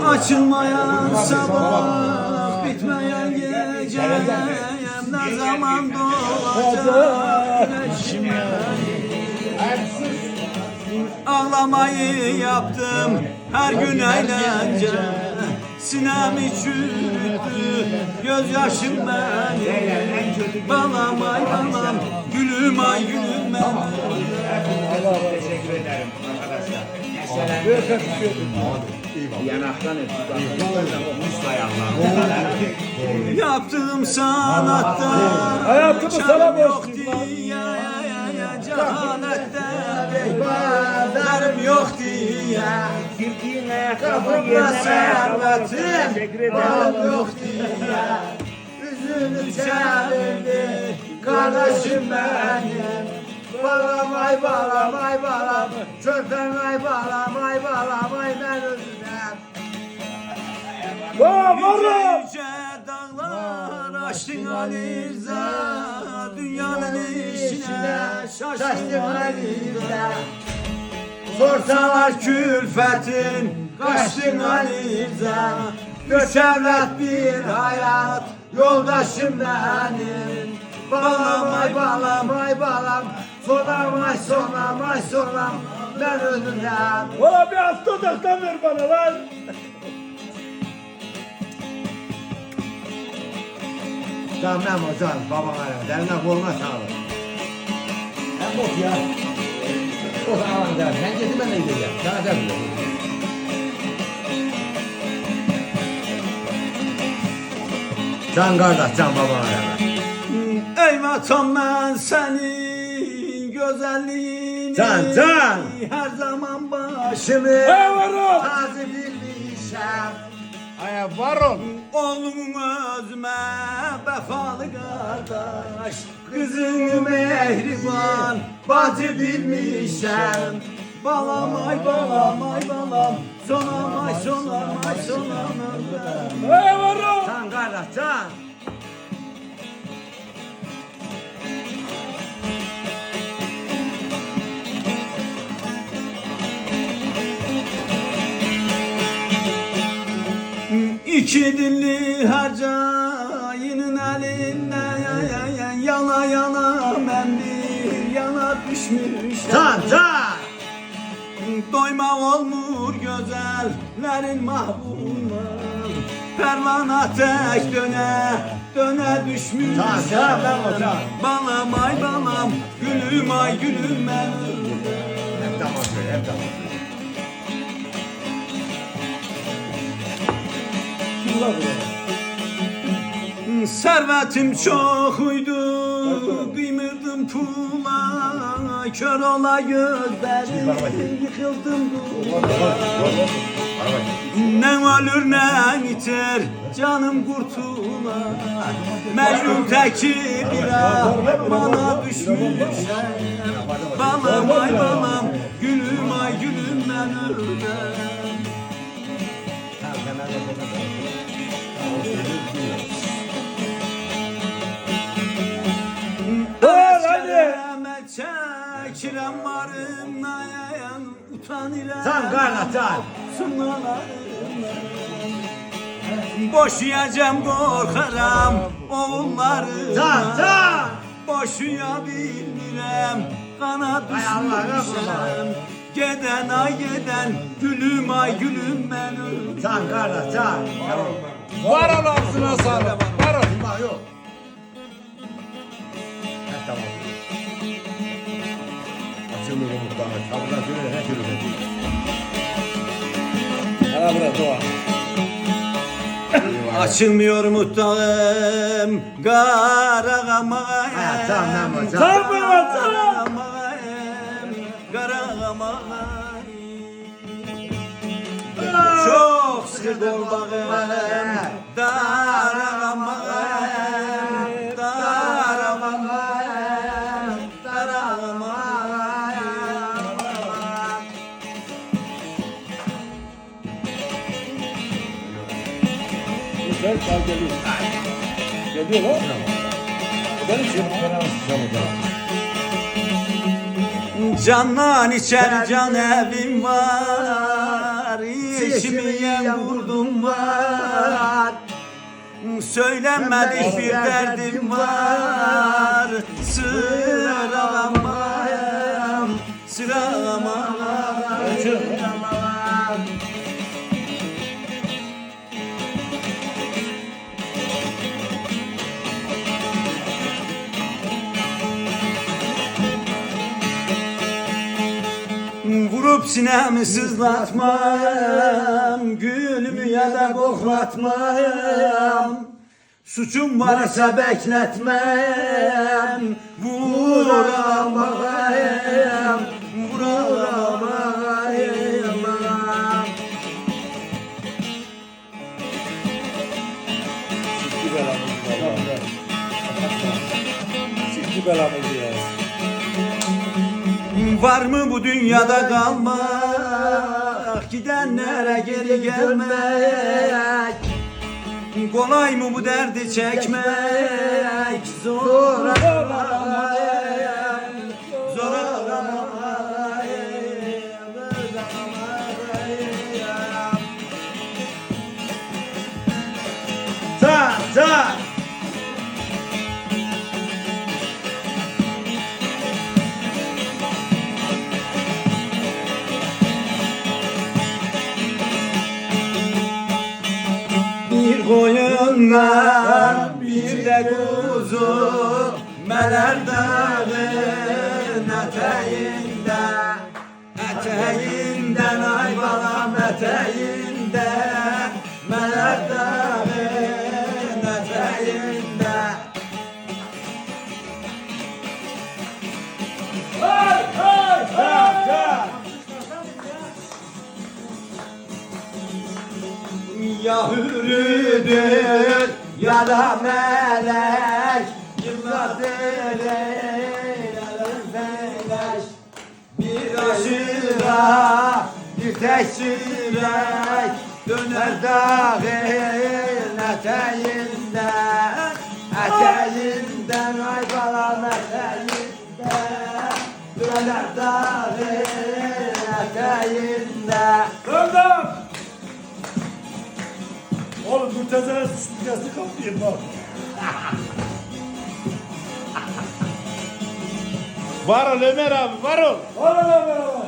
Açılmayan sabah, bitmeyen gecem, ne zaman doğacak güneşim yani. Ağlamayı yaptım her gün eğlence, sinemi çürüttü gözyaşım benim. Balam ay balam, gülüm ay gülüm benim. Teşekkür ederim arkadaşlar. Yanaktan Yaptığım sanatta sana yok diye, cehalette beybalarım yok diye, kapımda servetim bağım yok diye, üzülüp çevirdi kardeşim benim. Balam ay balam ay balam, çölden ay balam ay balam ay ben özlem. Yüce yüce dağlar aştın Ali Rıza, dünyanın işine şaştın Ali Rıza. Sorsalar külfetin kaçtın Ali Rıza, üç evlat bir hayat yoldaşım benim. Balam ay balam ay balam, sonam ay sonam ay sonam ben ölürüm. Valla bir hasta odaktan ver bana lan. Tamam hocam, babam ara, derine koluna sağlık. Hem bok ya. O da alan der. Ben gidip ben de gideceğim. Sana da biliyorum. Can kardeş, can babam ara. Ey vatan ben senin güzelliğini Can. her zaman başımı Eyvallah. taze bilmişim. Aya var ol. Oğlumun özüme vefalı kardeş, kızını mehriban bacı bilmişim. Balam ay balam ay balam, sonam ay sonam ay sonam ömrüm. Eyvallah. Can kardeş can. İki dilli harcayının elinden yana yana ben bir yana düşmüşüm. Can. Doyma olmur gözellerin mahvuna, pervana tek döne düşmüşüm. Balam ay balam, gülüm ay gülüm ben. Hep tamam söyle. Hep tamam. Servetim çokuydu, kıymırdım pula, kör ola gözlerim, yıkıldım duvara. Ne ölür ne biter, canım kurtular, Mecnun teki bira bana düşmüş. Balam ay balam, gülüm ay gülüm ben ölürüm. Çekirem varım nayan, utanırım. Can kardeş can. Boşayacağım korkarım oğulları. Can. Boşuya bilmirem kana düşmüşem. Geden ay geden gülüm ay gülüm ben ölüm. Can kardeş can. Var ol ağzına sağlık. Var ol. Bak yok. Hep tamam. Açılmıyor mutlaka. Kapıdan söyle ne söyle. Hala buraya doğa. Açılmıyor mutlağım Karağamayım. Tamam hocam. Tamam. Karağamayım. Çok sık ol bağım Darağamayım. Gel geliyor. Geliyor lan. Ben için. Candan içer can evim var, içmeye vurdum var. Söylenmedik bir derdim var, sıralamam, sıralamam. Vurup sinemi sızlatmam, gülümü ya da koklatmam. Suçum varsa bekletmem, vuramam, vuramam. Sikti belamızı ya. Var mı bu dünyada kalmak, gidenlere geri gelmek? Kolay mı bu derdi çekmek? Zor aramayım, zor aramayım. Ta ta. Bir koyundan bir de kuzu, Meler Dağı'nın eteğinde, eteğinden ay balam eteğinde, Meler Dağı'nın eteğinde. Hay hay hay hay. Ya hürüdür ya da melek, yıllardır eğlenmiş. Bir aşıra bir tek sürek, döner dağın eteğinden, eteğinden ay balam eteğinden, döner dağın eteğinden. Döndüm. Oğlum bu tezene süpürgesi kapayım bak. Var ol Ömer abi, var ol. Var ol Ömer abi.